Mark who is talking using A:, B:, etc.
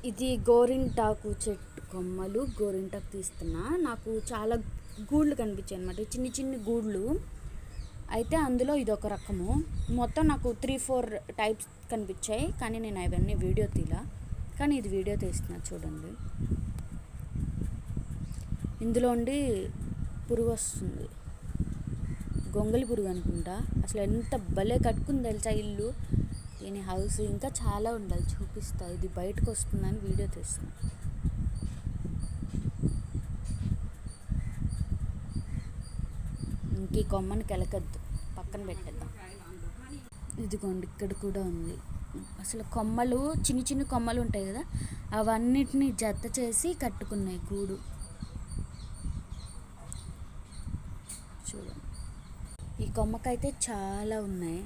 A: ఇది గోరింటాకు చెట్టు కొమ్మలు, గోరింటాకు తీస్తున్నా. నాకు చాలా గూళ్ళు కనిపించాయి అనమాట, చిన్ని చిన్ని గూళ్ళు. అయితే అందులో ఇదొక రకము. మొత్తం నాకు 3-4 టైప్స్ కనిపించాయి, కానీ నేను అవన్నీ వీడియో తీలా. కానీ ఇది వీడియో తీస్తున్నా చూడండి. ఇందులో ఉండి పురుగు వస్తుంది, గొంగలి పురుగు అనుకుంటా. అసలు ఎంత భలే కట్టుకుంది తెలుసా ఇల్లు, దీని హౌస్. ఇంకా చాలా ఉండాలి, చూపిస్తా. ఇది బయటకు వస్తుందని వీడియో తీస్తున్నా. ఇంక ఈ కొమ్మని కెలకద్దు, పక్కన పెట్టేద్దాం. ఇదిగోండి ఇక్కడ కూడా ఉంది. అసలు కొమ్మలు, చిన్ని చిన్ని కొమ్మలు ఉంటాయి కదా, అవన్నిటిని జత చేసి కట్టుకున్నాయి గూడు. చూడండి, ఈ కొమ్మకైతే చాలా ఉన్నాయి.